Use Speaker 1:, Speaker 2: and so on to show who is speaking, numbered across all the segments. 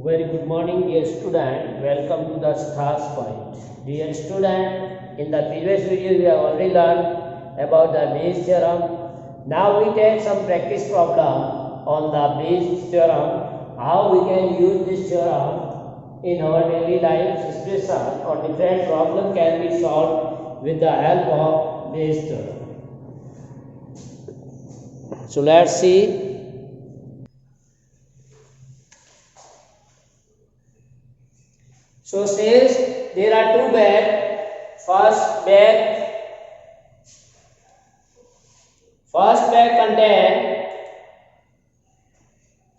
Speaker 1: Very good morning, dear student. Welcome to the Stars Point. Dear student, in the previous video we have already learned about the Bayes theorem. Now we take some practice problem on the Bayes theorem. How we can use this theorem in our daily life situation, or different problem can be solved with the help of Bayes theorem. So let's see. So says there are two bags. First bag contain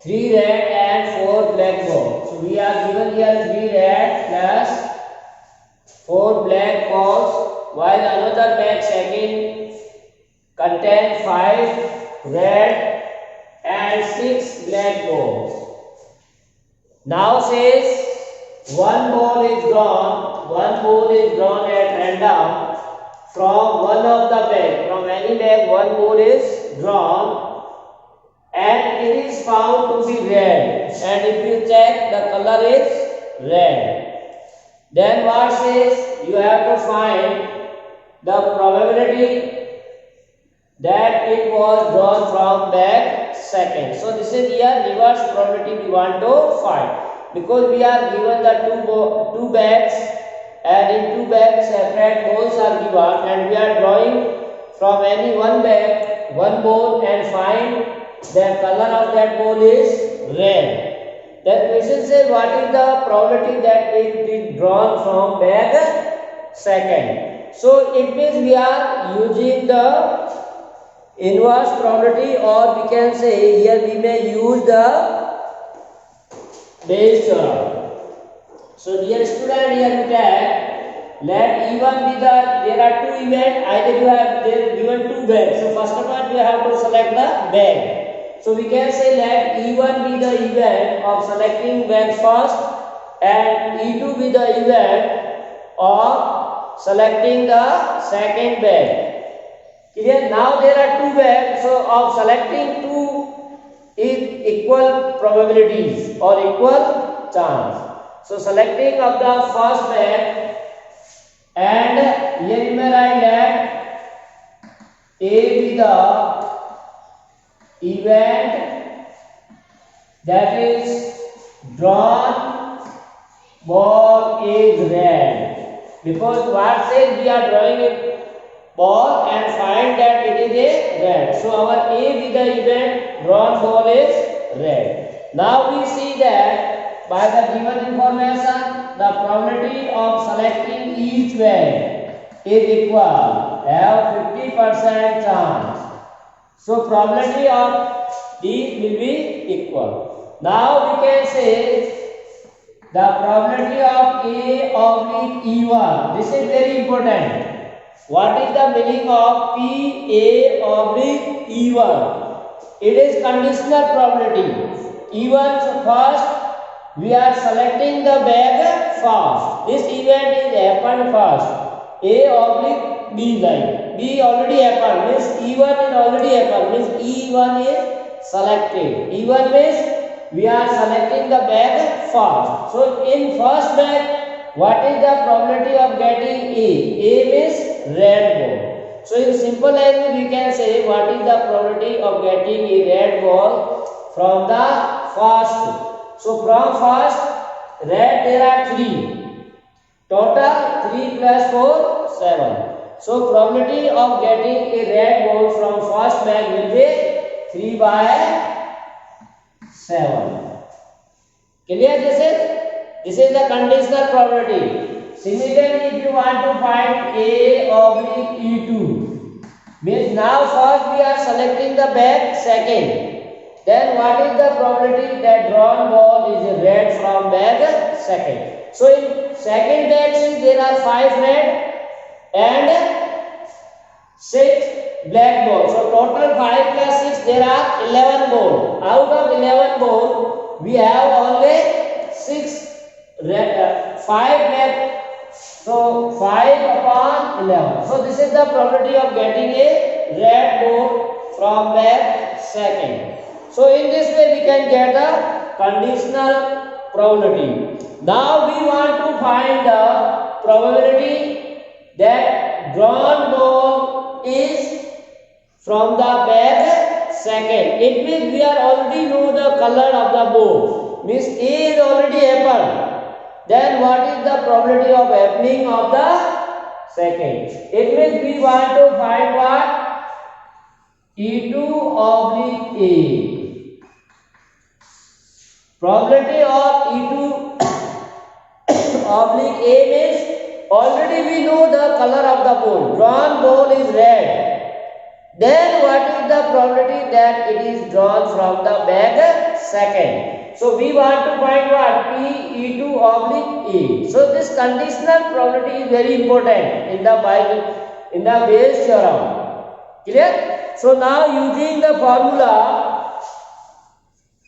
Speaker 1: 3 red and 4 black balls. So we are given here 3 red plus 4 black balls, while another bag second contain 5 red and 6 black balls. Now says one ball is drawn at random from one of the bag. From any bag, one ball is drawn and it is found to be red. And if you check, the color is red. Then what says? You have to find the probability that it was drawn from bag second. So this is here reverse probability we want to find. Because we are given the two bags, and in 2 bags separate balls are given, and we are drawing from any one bag one ball and find the color of that ball is red. Then question says what is the probability that it is drawn from bag second. So it means we are using the inverse probability, or we can say here we may use the Bayes theorem. So dear student, here we take, let E1 be there are 2 events, either you have given 2 bags. So first of all we have to select the bag. So we can say let E1 be the event of selecting bag first, and E2 be the event of selecting the second bag. Clear? Now there are 2 bags, so of selecting 2 is equal probabilities or equal chance. So selecting of the first bag, and here you may write that A be the event that is drawn ball is red, because what says we are drawing a ball and find that it is a red. So our A be the event drawn ball is red. Now we see that by the given information, the probability of selecting each bag is equal, have 50% chance. So probability of these will be equal. Now we can say the probability of A oblique E1. This is very important. What is the meaning of P A oblique E1? It is conditional probability. E1, so first we are selecting the bag first. This event is happened first. A oblique B line. B already happened, means E1 is already happened, means E1 is selected. E1 means we are selecting the bag first. So in first bag, what is the probability of getting A? A means red ball. So in simple language we can say what is the probability of getting a red ball from the first. So from first red there are 3. Total 3 plus 4, 7. So probability of getting a red ball from first bag will be 3 by 7. Clear this is the conditional probability. Similarly, if you want to find A oblique E2, means now first we are selecting the bag second. Then what is the probability that drawn ball is red from bag second? So in second bag, since there are 5 red and 6 black balls. So total 5 plus 6, there are 11 balls. Out of 11 balls, we have only 6 red, 5 red. So 5 upon 11. So this is the probability of getting a red ball from bag second. So in this way we can get a conditional probability. Now we want to find the probability that drawn ball is from the back second. It means we are already know the color of the ball. Means A is already happened. Then what is the probability of happening of the second? It means we want to find what? E2 oblique A. Probability of E2 oblique A means already we know the color of the ball. Drawn ball is red. Then what is the probability that it is drawn from the back second? So we want to find what? P E2 oblique A. So this conditional probability is very important in the Bayes theorem. Clear? So now using the formula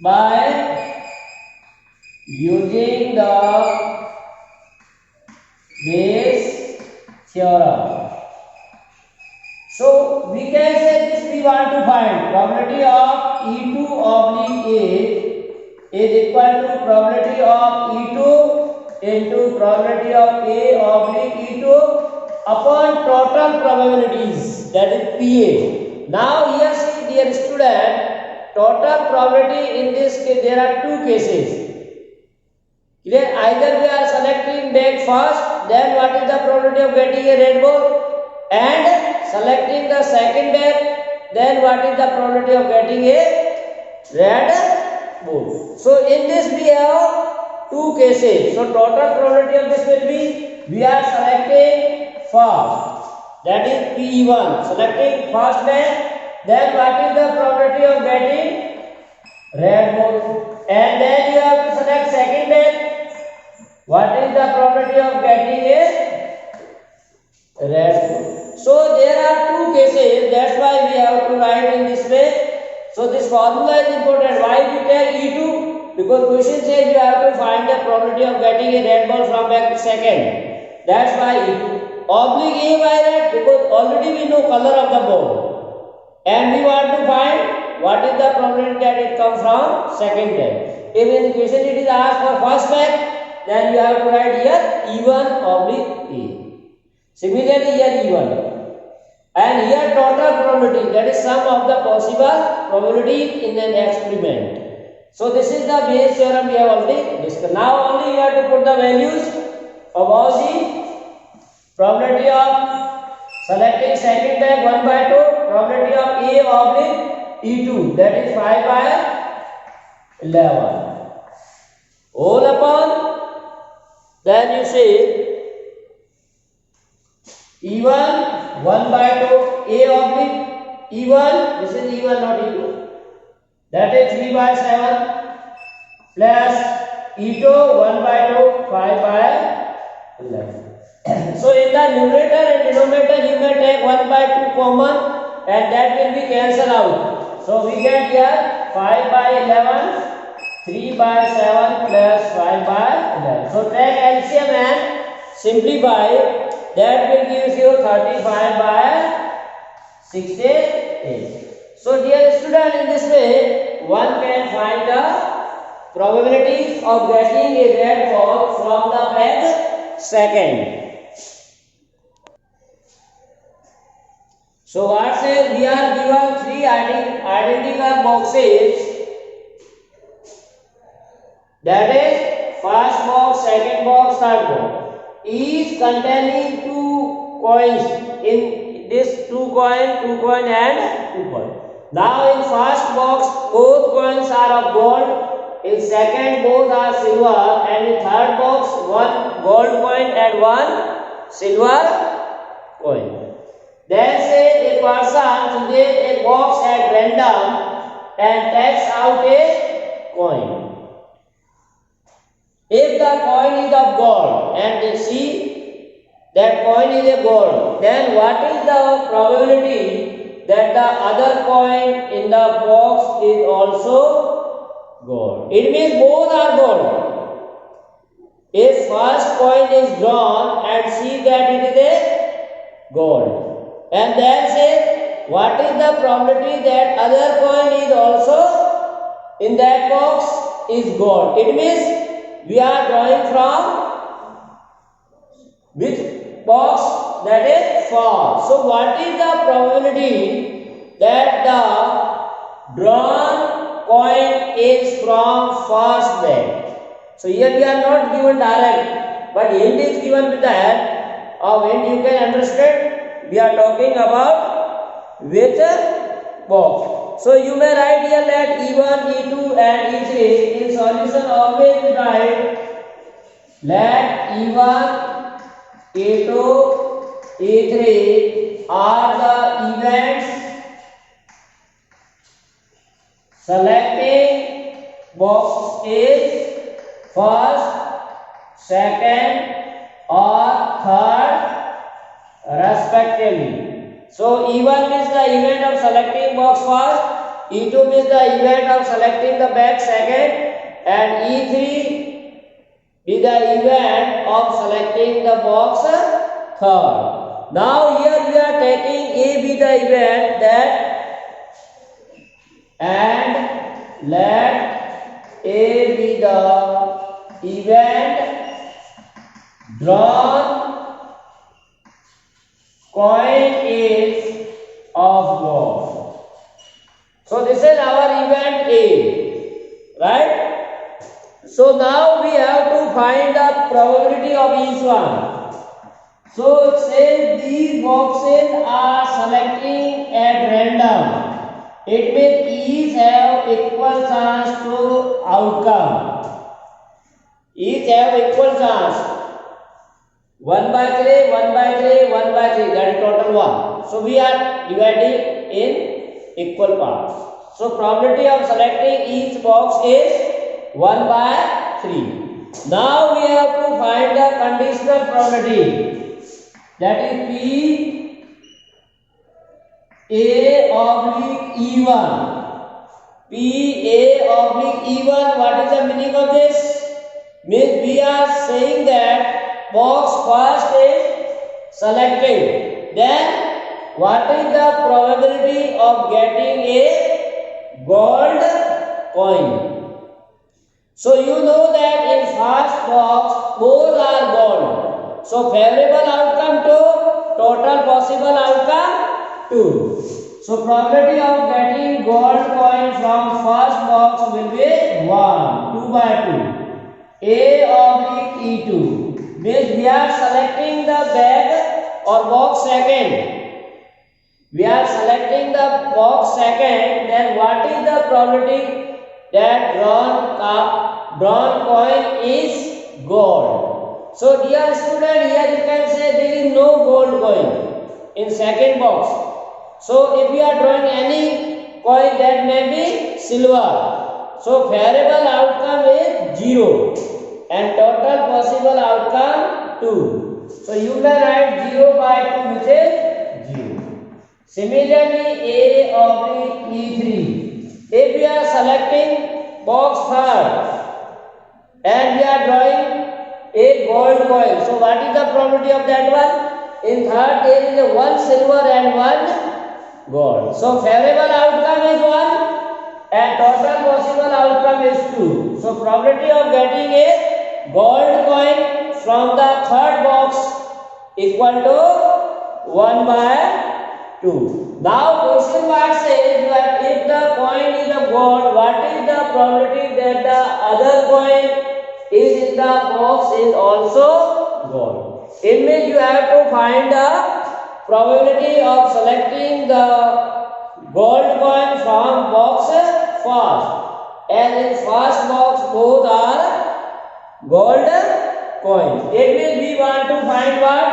Speaker 1: by using the Bayes theorem. So we can say this we want to find probability of E2 oblique A is equal to probability of E2 into probability of A oblique E2 upon total probabilities, that is PA. Now here see dear student, total probability in this case there are two cases. Clear? Either we are selecting back first, then what is the probability of getting a red ball, and selecting the second back, then what is the probability of getting a red ball. So in this we have two cases. So total probability of this will be, we are selecting first, that is P1, selecting first back, then what is the probability of getting red ball, and then you have to select second back, what is the probability of getting a red ball. So there are two cases, that's why we have to write in this way. So this formula is important. Why we take E2? Because question says you have to find the probability of getting a red ball from back second. That's why E2. Oblique A by red, because already we know color of the ball. And we want to find what is the probability that it comes from second back. If in the question it is asked for first back, then you have to write here E1 oblique A. Similarly here E1. And here total probability, that is sum of the possible probabilities in an experiment. So this is the Bayes theorem we have already discussed. Now only you have to put the values of all the probability of selecting second back 1 by 2, probability of A oblique E2, that is 5 by 11. All upon, then you say E1 1 by 2, A oblique E1, this is E1 not E2, that is 3 by 7 plus E2 1 by 2, 5 by 11. So in the numerator and denominator you may take 1 by 2 common and that will be cancelled out. So we get here 5 by 11, 3 by 7 plus 5 by 11. So take LCM and simplify. That will give you 35 by 68. So dear student, in this way one can find the probability of getting a red ball from the back second. So what says, we are given three identical boxes, that is first box, second box, third box, each containing two coins. In this two coin and 2 coin. Now in first box both coins are of gold, in second both are silver, and in third box one gold coin and one silver coin. Then say a person creates a box at random and takes out a coin. If the coin is of gold and they see that coin is a gold, then what is the probability that the other coin in the box is also gold? It means both are gold. If first coin is drawn and see that it is a gold, and then say what is the probability that other coin is also in that box is gold. It means we are drawing from which box? That is false. So what is the probability that the drawn coin is from first bag? So here we are not given direct, but hint is given with the help of hint. You can understand we are talking about which box. So you may write here that E1, E2 and E3. In solution always write let E1, E2, E3 are the events selecting box is first, second or third respectively. So E1 means the event of selecting box first, E2 means the event of selecting the bag second, and E3 is the event of selecting the box third. Now here we are taking A be the event that, and let A be the event drawn coin is of gold. So this is our event A, right? So now we have to find the probability of each one. So it says these boxes are selecting at random. It means each have equal chance to outcome. Each have equal chance. 1 by 3, 1 by 3, 1 by 3. That is total 1. So we are dividing in equal parts. So probability of selecting each box is 1 by 3. Now we have to find the conditional probability. That is P A oblique E1. P A oblique E1. What is the meaning of this? Means we are saying that box first is selected. Then what is the probability of getting a gold coin? So you know that in first box both are gold. So favorable outcome 2, total possible outcome 2. So probability of getting gold coin from first box will be 1, 2 by 2. A oblique E2 means we are selecting the bag or box second. We are selecting the box second. Then what is the probability that drawn coin is gold? So dear student, here you can say there is no gold coin in second box. So if we are drawing any coin, that may be silver. So favorable outcome is 0 and total possible outcome 2. So you may write 0 by 2 which is 0. Similarly A oblique E3. If we are selecting box third and we are drawing a gold coin. So what is the probability of that one? In third there is a 1 silver and 1 gold. So favorable outcome is 1 and total possible outcome is 2. So probability of getting a gold coin from the third box equal to 1 by 2. Now question mark says that if the coin is a gold, what is the probability that the other coin is in the box is also gold? It means you have to find the probability of selecting the gold coin from box first. And in first box both are gold coins. It means we want to find what?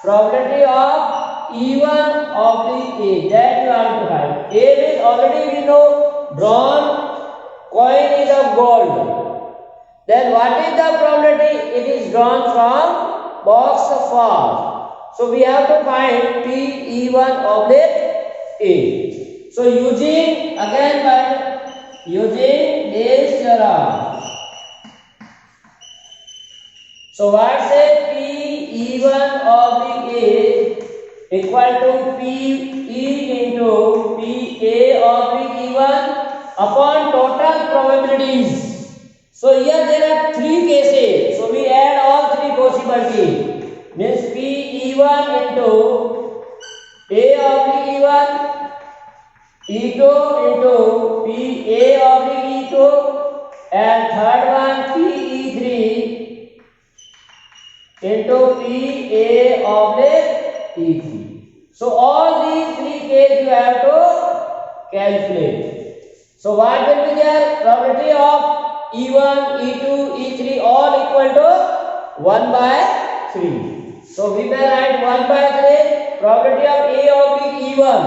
Speaker 1: Probability of E1 oblique A. That you want to find. A means already we know drawn coin is of gold. Then what is the probability? It is drawn from box first. So we have to find P E1 oblique A. So using this theorem. So what say P E1 oblique A equal to P E into P A oblique E1 upon total probabilities. So here there are three cases. So we add all three possibilities. Means PE1 into A oblique E1, E2 into PA oblique E2, and third one PE3 into PA oblique E3. So all these three cases you have to calculate. So what will be their probability of E1, E2, E3 all equal to 1 by 3. So we may write 1 by 3 probability of A oblique E1,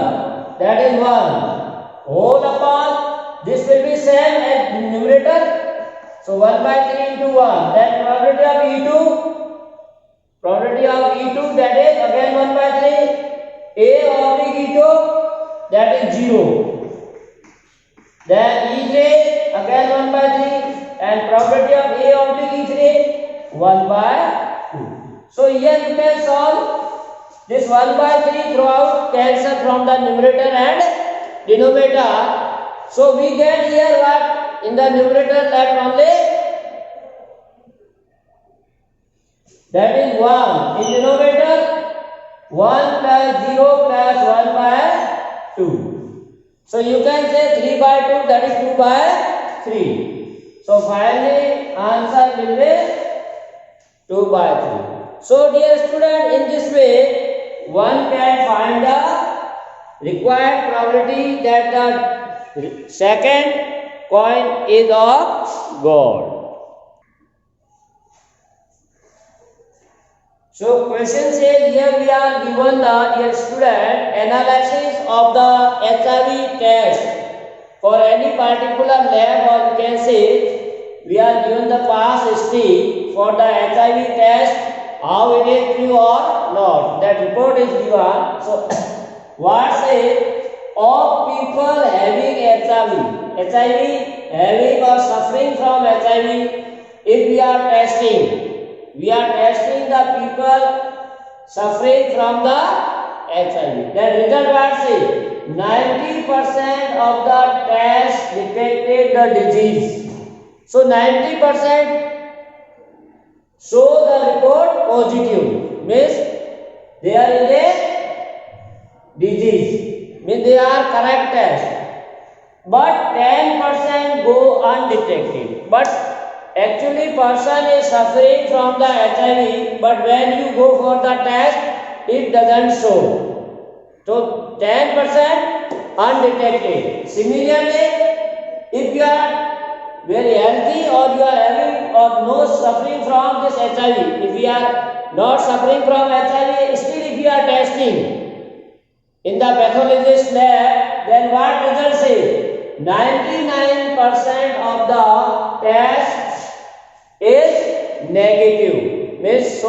Speaker 1: that is 1 whole upon this will be same as numerator. So 1 by 3 into 1. Then probability of E2 that is again 1 by 3. A oblique E2 that is 0. Then E3 again 1 by 3 and probability of A oblique E3 1 by 2. So here you can solve this 1 by 3 throughout, cancel from the numerator and denominator. So we get here what in the numerator left only, that is 1 in denominator, 1 plus 0 plus 1 by 2. So you can say 3 by 2 that is 2 by 3. So finally answer will be 2 by 3. So dear student, in this way one can find the required probability that the second coin is of gold. So question says here we are given the dear student analysis of the HIV test for any particular lab, or you can say we are given the past history for the HIV test, how it is true or not. That report is given. So what says of people having HIV having or suffering from HIV, if we are testing the people suffering from the HIV, then result what say 90% of the test detected the disease. So 90% show the report positive, means there is a disease, means they are correct test. But 10% go undetected. But actually person is suffering from the HIV, but when you go for the test, it doesn't show. So 10% undetected. Similarly, if you are very healthy or you are having or no suffering from this HIV, if you are not suffering from HIV, still if you are testing in the pathologist lab, then what result say? 99% of the test is negative, means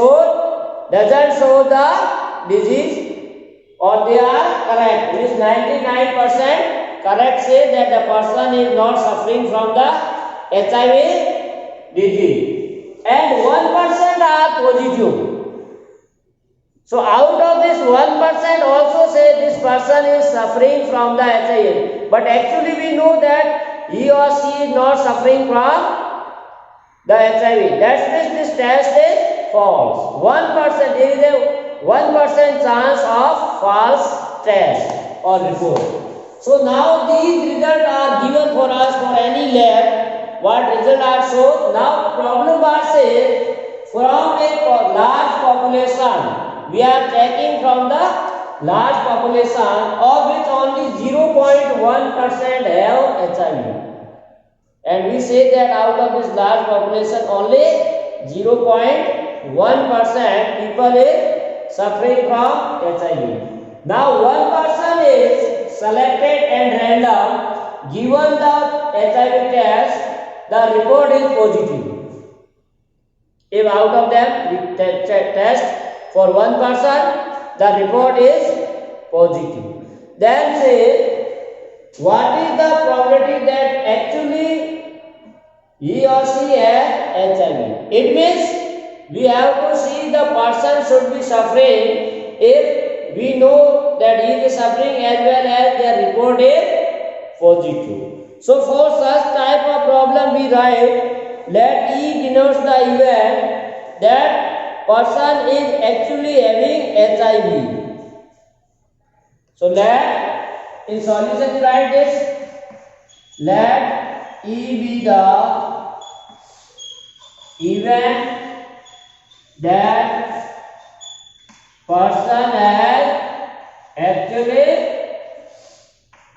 Speaker 1: doesn't show the disease, or they are correct, means 99% correct say that the person is not suffering from the HIV disease, and 1% are positive. So out of this 1% also say this person is suffering from the HIV, but actually we know that he or she is not suffering from the HIV. That's this test is false. 1%, there is a 1% chance of false test or report. So now these results are given for us for any lab. What results are shown? Now problem bar says from a large population, we are checking from the large population of which only 0.1% have HIV. And we say that out of this large population only 0.1% people is suffering from HIV. Now one person is selected and random, given the HIV test, the report is positive. If out of them test for one person, the report is positive. Then say what is the probability that actually he or she has HIV? It means we have to see the person should be suffering if we know that he is suffering as well as their report is positive. So for such type of problem we write let E denotes the event that person is actually having HIV. So let in solution write this. Let E be the event that person has actually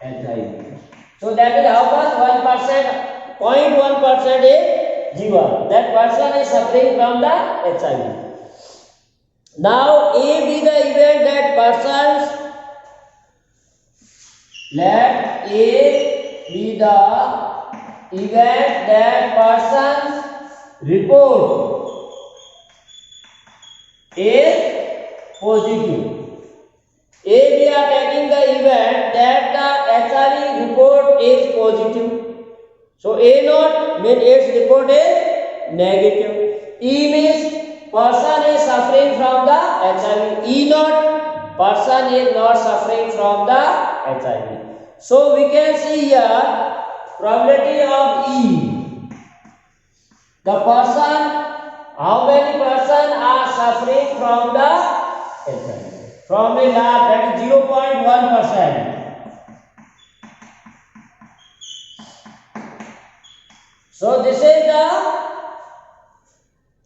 Speaker 1: HIV. So that will help us 1%, 0.1% is given. That person is suffering from the HIV. Now A be the event that persons. Let A be the event that persons report is positive. A, we are taking the event that the HIV report is positive. So A naught means its report is negative. E means person is suffering from the HIV. E naught, person is not suffering from the HIV. So we can see here probability of E. The person, how many persons are suffering from the HIV? From a lab, that is 0.1%. So this is the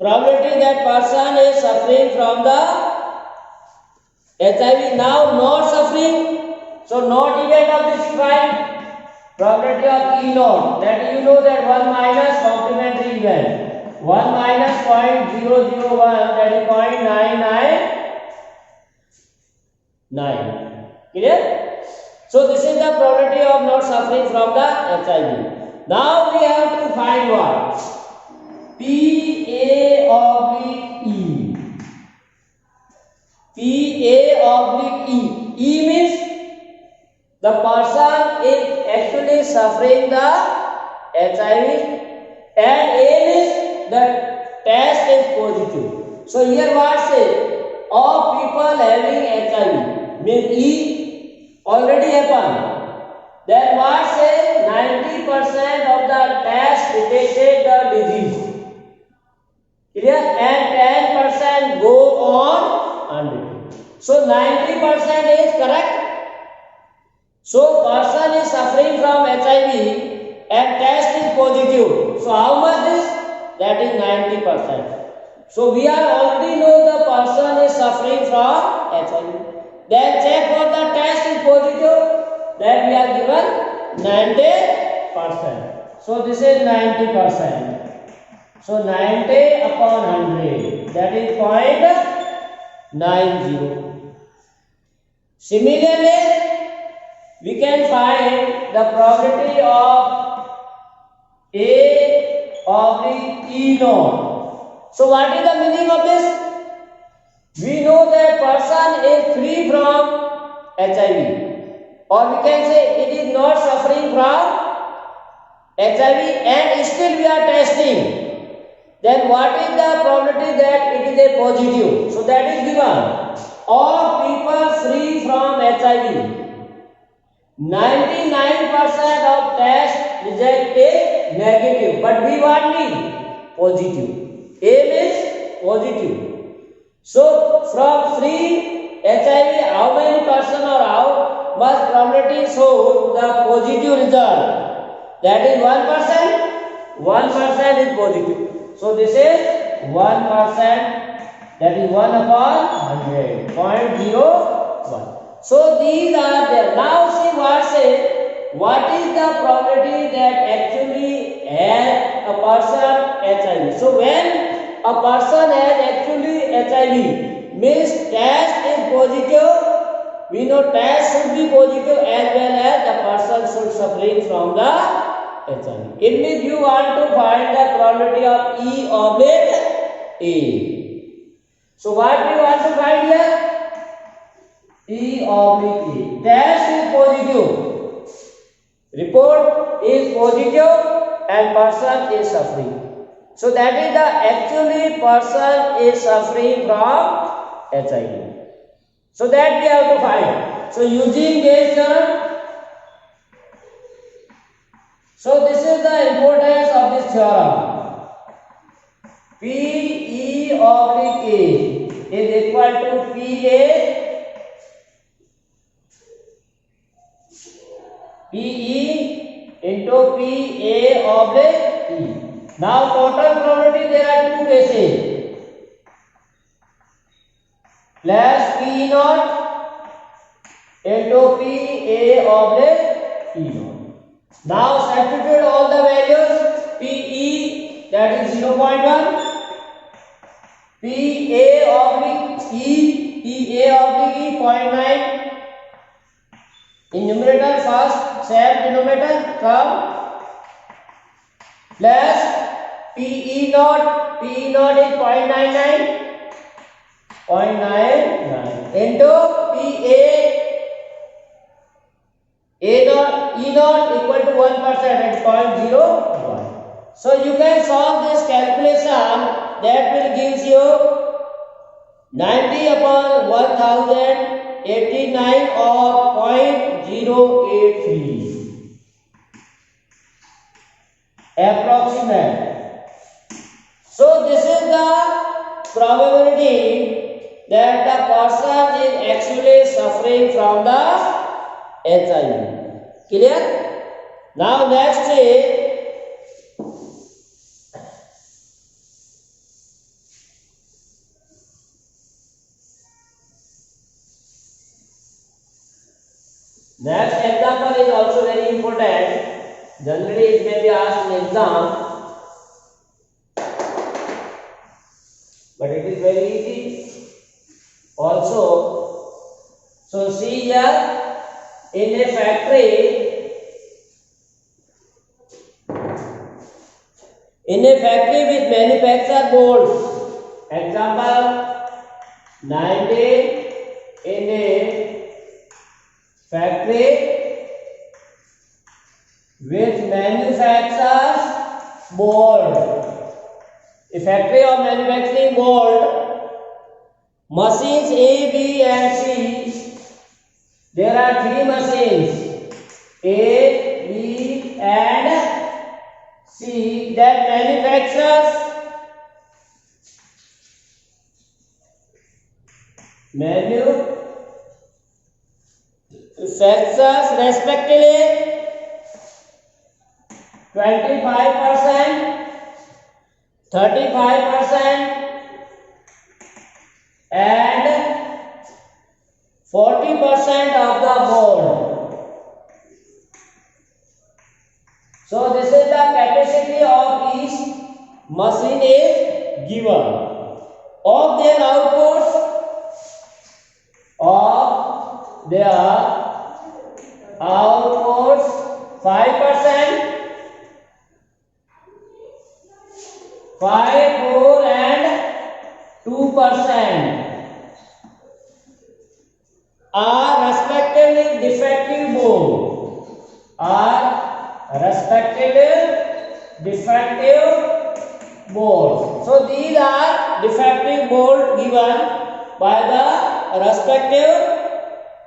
Speaker 1: probability that person is suffering from the HIV. Now not suffering, so not event of this kind. Probability of E naught, that you know that 1 minus complementary event. 1 minus 0.001, that is 0.999. Clear? So this is the probability of not suffering from the HIV. Now we have to find what? PA oblique E. PA oblique E. E means the person is actually suffering the HIV, and A means the test is positive. So here what says? Of people having HIV. Means E already happened. Then what says 90% of the test detected the disease. Clear? And 10% go on undetected. So 90% is correct. So person is suffering from HIV and test is positive. So how much is? That is 90%. So we are already know the person is suffering from HIV. Then check for the test is positive. Then we are given 90%. So this is 90%. So 90 upon 100. That is 0.90. Similarly, we can find the probability of A oblique E naught. So what is the meaning of this? We know that person is free from HIV, or we can say it is not suffering from HIV and still we are testing. Then what is the probability that it is a positive? So that is given. All people free from HIV. 99% of test result is negative, but we want the positive. A means positive. So from free HIV, how many percent or how much probability show the positive result? That is 1%. 1% is positive. So this is 1%. That is 1 upon 100. 0.01. So these are there. Now see what says. What is the probability that actually has a person HIV? So when a person has actually HIV, means test is positive. We know test should be positive as well as the person should suffering from the HIV. It means you want to find the probability of E oblique A. So what we want to find here? E oblique A. Test is positive. Report is positive and person is suffering. So that is the actually person is suffering from HIV. So that we have to find. So using Bayes theorem. So this is the importance of this theorem. PE oblique A is equal to PE into PA oblique E. Now total probability, there are two cases, plus P naught into PA oblique E naught. Now substitute all the values. PE, that is 0.1, PA oblique E, PA oblique E 0.9. In numerator first, same denominator come, plus PE naught is 0.99 into PA E naught equal to 1% at 0.01. So you can solve this calculation, that will give you 90 upon 1000, 89 or 0.083 approximate. So this is the probability that the person is actually suffering from the HIV. Clear? Now next is next example is also very important. Generally it may be asked in exam, but it is very easy also. So see here, in a factory with manufacture boards, example 19, in a factory which manufactures board, a factory of manufacturing board, machines A, B and C. There are three machines A, B and C that manufactures respectively 25%, 35% and 40% of the board. So this is the capacity of each machine is given. Of their outputs, 5%, 5, 4 and 2% are respectively defective board. So these are defective board given by the respective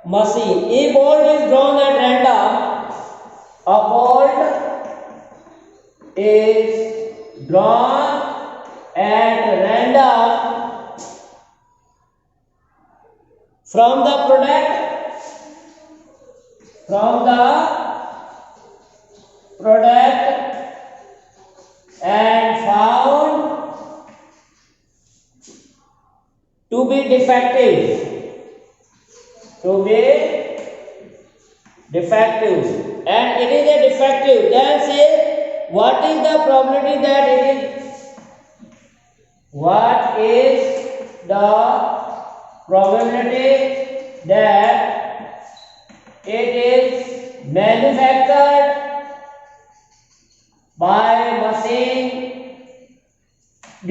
Speaker 1: machine. A board is drawn at random. A board is drawn at random from the product and found to be defective. And it is a defective. Then say, what is the probability that it is? What is the probability that it is manufactured by machine B?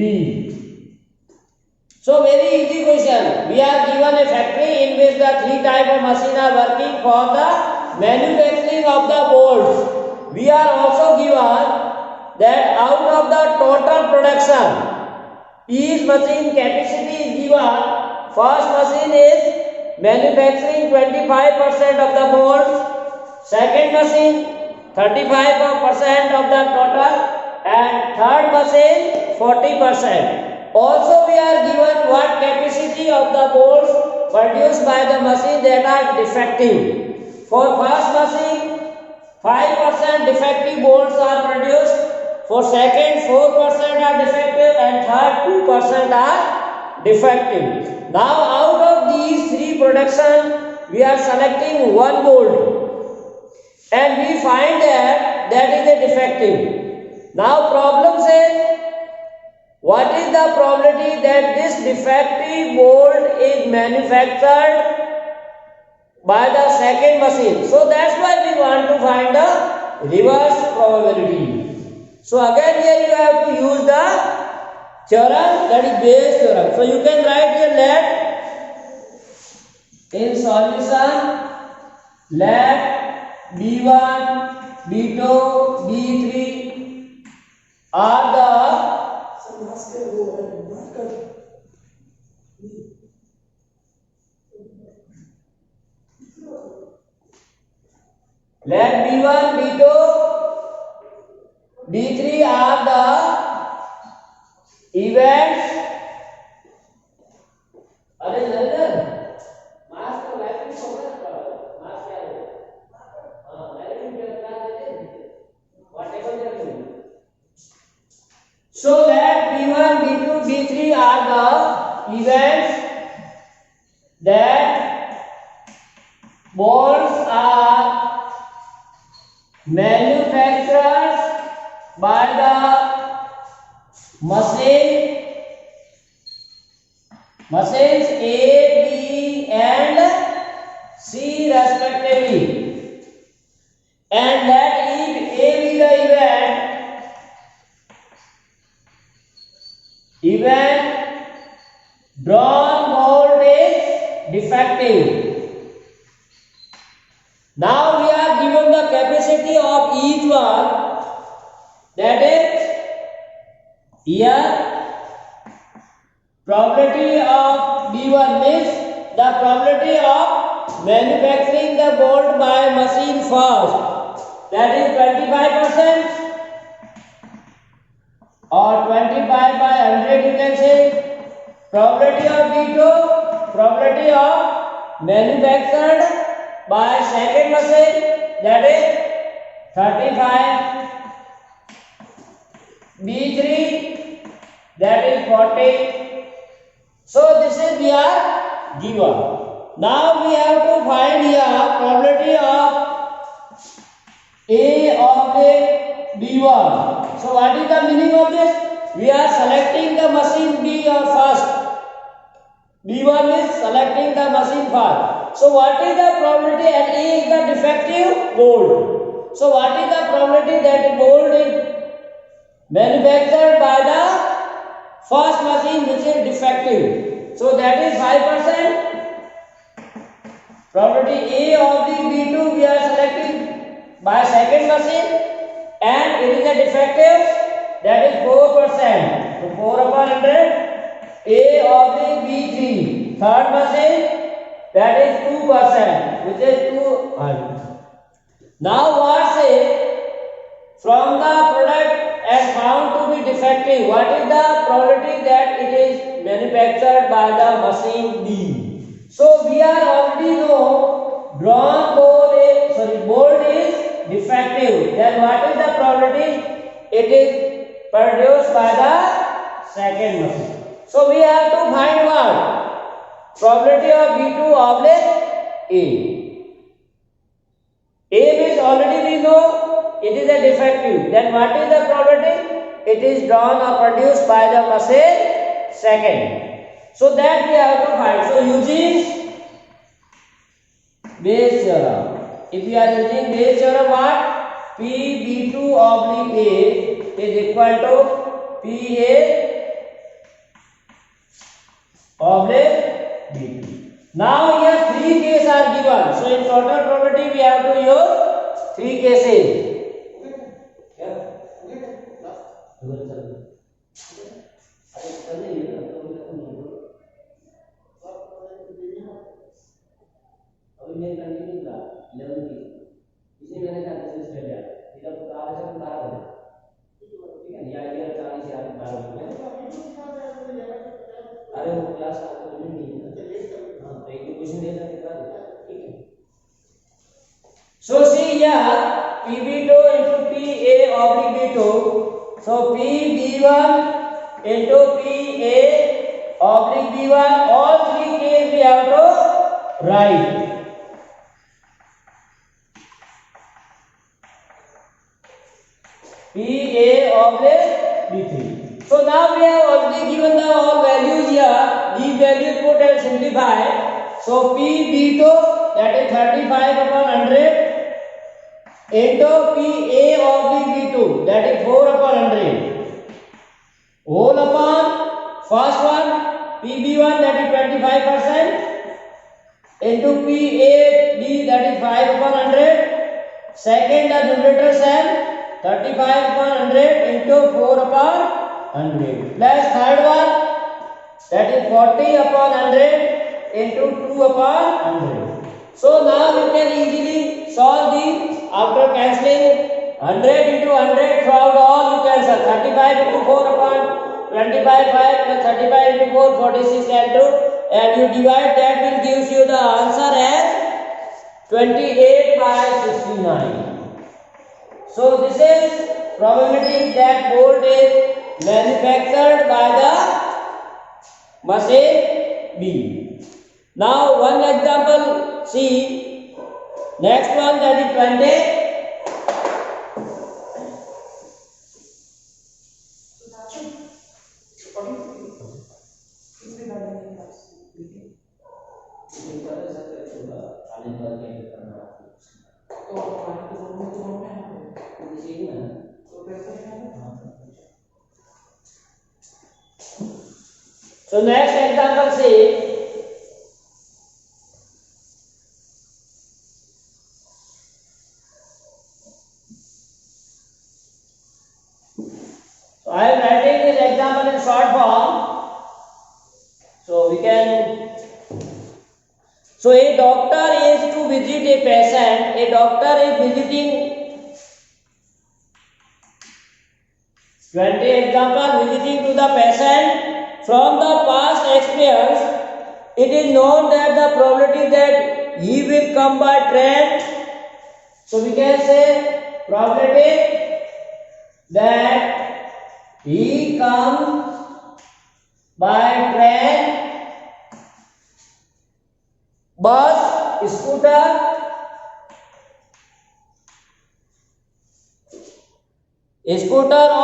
Speaker 1: So very easy question. We are given a factory in which the three type of machines are working for the manufacturing of the boards. We are also given that out of the total production, each machine capacity is given. First machine is manufacturing 25% of the boards. Second machine 35% of the total, and third machine 40%. Also we are given what capacity of the bolts produced by the machine that are defective. For first machine 5% defective bolts are produced, for second 4% are defective, and third 2% are defective. Now out of these three production we are selecting one bolt and we find that is a defective. Now problem says what is the probability that this defective bolt is manufactured by the second machine. So that's why we want to find the reverse probability. So again here you have to use the theorem, that is Bayes theorem. So you can write here, let in solution let B1, B2, B3 are the let B1, B2, B3 are the events. अरे नरेंद्र मास का lighting होगा मास क्या है हाँ lighting क्या देते whatever they are doing. So let B1, B2, B3 are the events that bolts are manufactured by the machines A, B and C respectively, and that if A be the event drawn bolt is defective. Now we are given the capacity of each one, that is here probability of B1 means the probability of manufacturing the bolt by machine first, that is 25% or 25 by 100 you can say. Probability of B2, probability of manufactured by second machine, that is 35. B3, that is 40. So this is we are given. Now we have to find here probability of A of B1. So what is the meaning of this? We are selecting the machine B or first. B1 is selecting the machine first. So what is the probability, and A is the defective bolt. So what is the probability that bolt is manufactured by the first machine which is defective? So that is 5%. Probability A of the B2 we are selecting by second machine, and it is a defective, that is 4%. So 4 upon 100. A of the B3 third machine, that is 2%, which is 200. Now what say from the product as found to be defective, what is the probability that it is manufactured by the machine B? So we are already know drawn bolt is defective. Then what is the probability? It is produced by the second machine. So we have to find what? Probability of B2 oblique A. A is already we know it is a defective. Then what is the probability? It is drawn or produced by the machine second. So that we have to find. So using Bayes theorem. If we are using Bayes theorem, what? P B2 oblique A is equal to PA oblique B2. Now here three cases are given. So in total probability we have to use three cases. इसलिए मैंने कहा this is failure, इधर तो आगे से उतार दो, ठीक है PB2 into PA oblique B2. So PB1 into PA oblique B1, all three cases we have to write. PA oblique B3. So now we have already given the all values here. These values put and simplify. So PB2, that is 35 upon 100, into PA oblique B2, that is 4 upon 100, whole upon first one PB1, that is 25%, into PAB, that is 5 upon 100, second the numerator sum 35 upon 100 into 4 upon 100, plus third one, that is 40 upon 100 into 2 upon 100. So now you can easily solve these after cancelling 100 into 100 throughout all. You can solve 35 into 4 upon 25, 5 plus 35 into 4, 46 and 2, and you divide, that will gives you the answer as 28/69. So this is probability that bolt is manufactured by the machine B. Now one example, see next one, that is 20. So next example, see so I am writing this example in short form. So we can, so a doctor is to visit a patient. A doctor is visiting 20 example, visiting to the patient. From the past experience, it is known that the probability that he will come by train. So we can say probability that he comes by train, bus, scooter,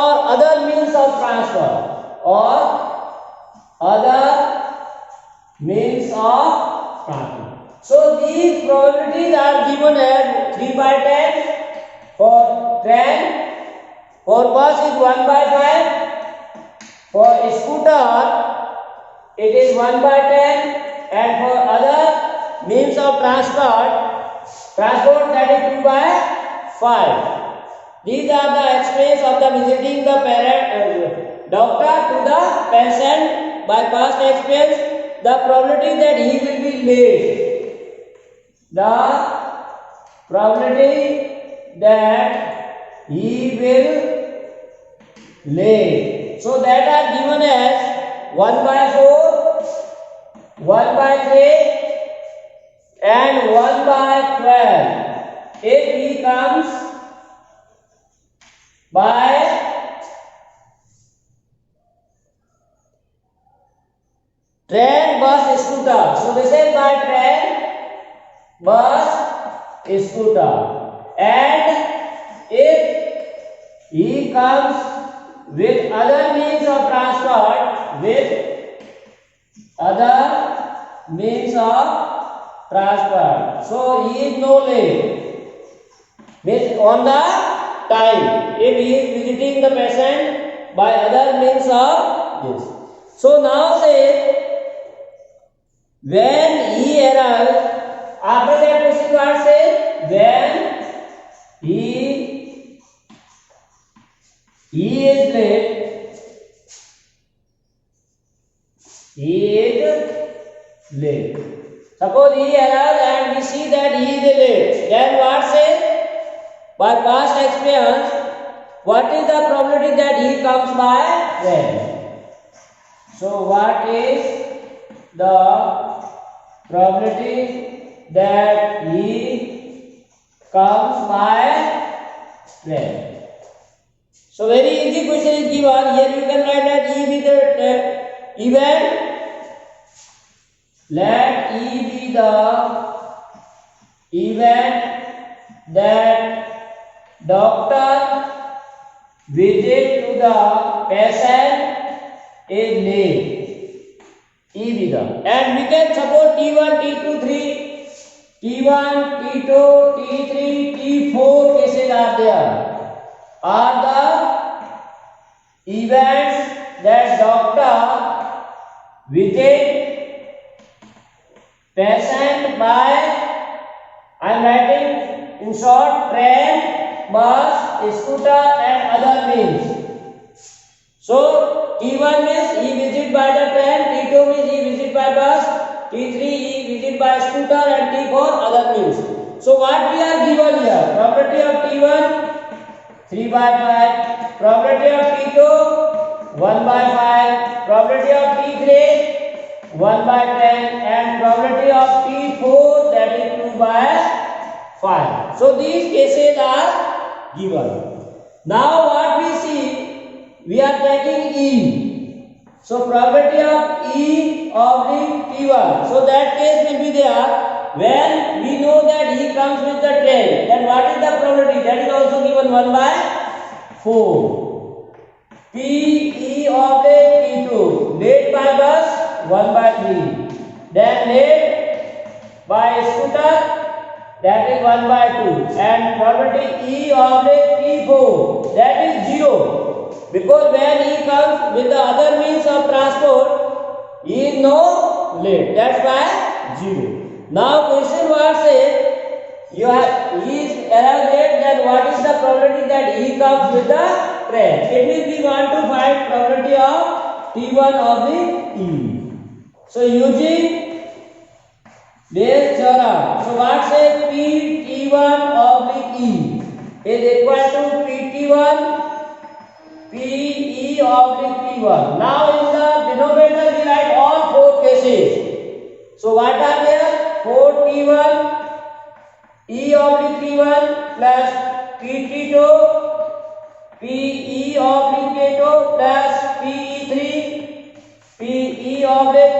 Speaker 1: or other means of transport, or other means of transport. So these probabilities are given as 3/10 for train, for bus is 1/5, for scooter it is 1/10, and for other means of transport that is 2/5. These are the expense of the visiting the doctor to the patient by past experience. The probability that he will be late. The probability that he will late. So that are given as 1/4, 1/3, and 1/12. If he comes by train, bus, scooter. So this is by train, bus, scooter. And if he comes with other means of transport, so he is no late, means on the time, if he is visiting the patient by other means of this. So now say when he arrives, after that question what say, when he is late, suppose he arrives and we see that he is late, then what say, by past experience, what is the probability that he comes by when? So what is the probability that he comes by train. So very easy question is given. Here you can write that E be the event. Let E be the event that doctor visit to the patient is late. E be the, and we can suppose T1, T2, 3, T1, T2, T3, T4 cases are there. Are the events that doctor visit patient by, I am writing in short, train, bus, scooter and other means. So T1 means he visit by the train, T2 means he visit by bus, T3 he visit by scooter and T4 other means. So what we are given here? Probability of T1 3 by 5, probability of T2 1 by 5, probability of T3 1 by 10 and probability of T4 that is 2 by 5. So these cases are given. Now what we see, we are taking E. So probability of E oblique T1. So that case will be there when we know that he comes with the train. Then what is the probability? That is also given 1 by 4. P E oblique T2. Late by bus 1 by 3. Then late by scooter, that is 1 by 2. And probability E oblique T4, that is 0. Because when he comes with the other means of transport, he is no late. That's why 0. Now question was says, he is arrived late, then what is the probability that he comes with the train? It means we want to find probability of T1 oblique E. So using Bayes theorem, so what says P_T1 oblique E is equal to P_T1 P_E oblique T1. Now in the denominator we write all 4 cases. So what are there? 4T1 E oblique T1 plus P_T2 P_E oblique T2 plus P_E3 P_E oblique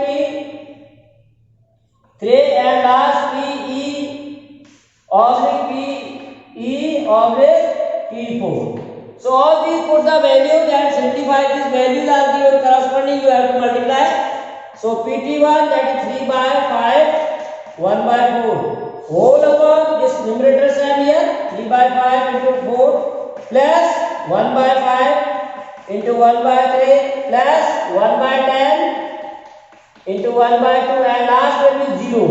Speaker 1: T3 and last P_E oblique P_E oblique T4. So all these put the values and simplify these values are given corresponding, you have to multiply. So Pt1 that is 3 by 5, 1 by 4. Whole upon this numerator side here, 3 by 5 into 4 plus 1 by 5 into 1 by 3 plus 1 by 10 into 1 by 2 and last will be 0.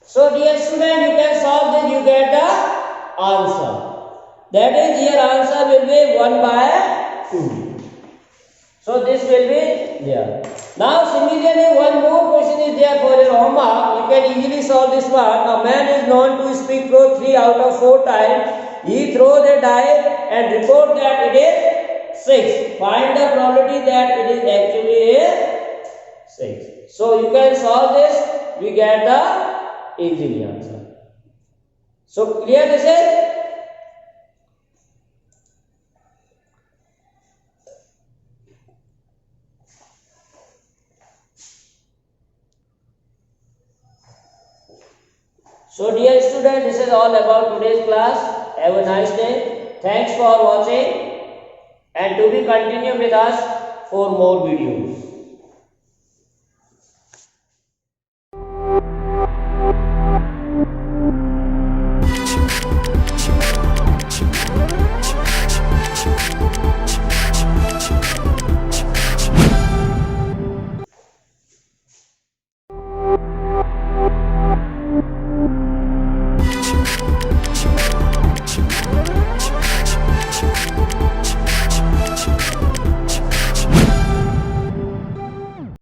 Speaker 1: So dear student, you can solve this, you get the answer. That is, here answer will be 1 by 2. So this will be there. Now similarly one more question is there for your homework. You can easily solve this one. A man is known to speak truth 3 out of 4 times. He throws a die and report that it is 6. Find the probability that it is actually a 6. So you can solve this. We get the easily answer. So clear this is? So dear students, this is all about today's class. Have a nice day. Thanks for watching and to be continued with us for more videos.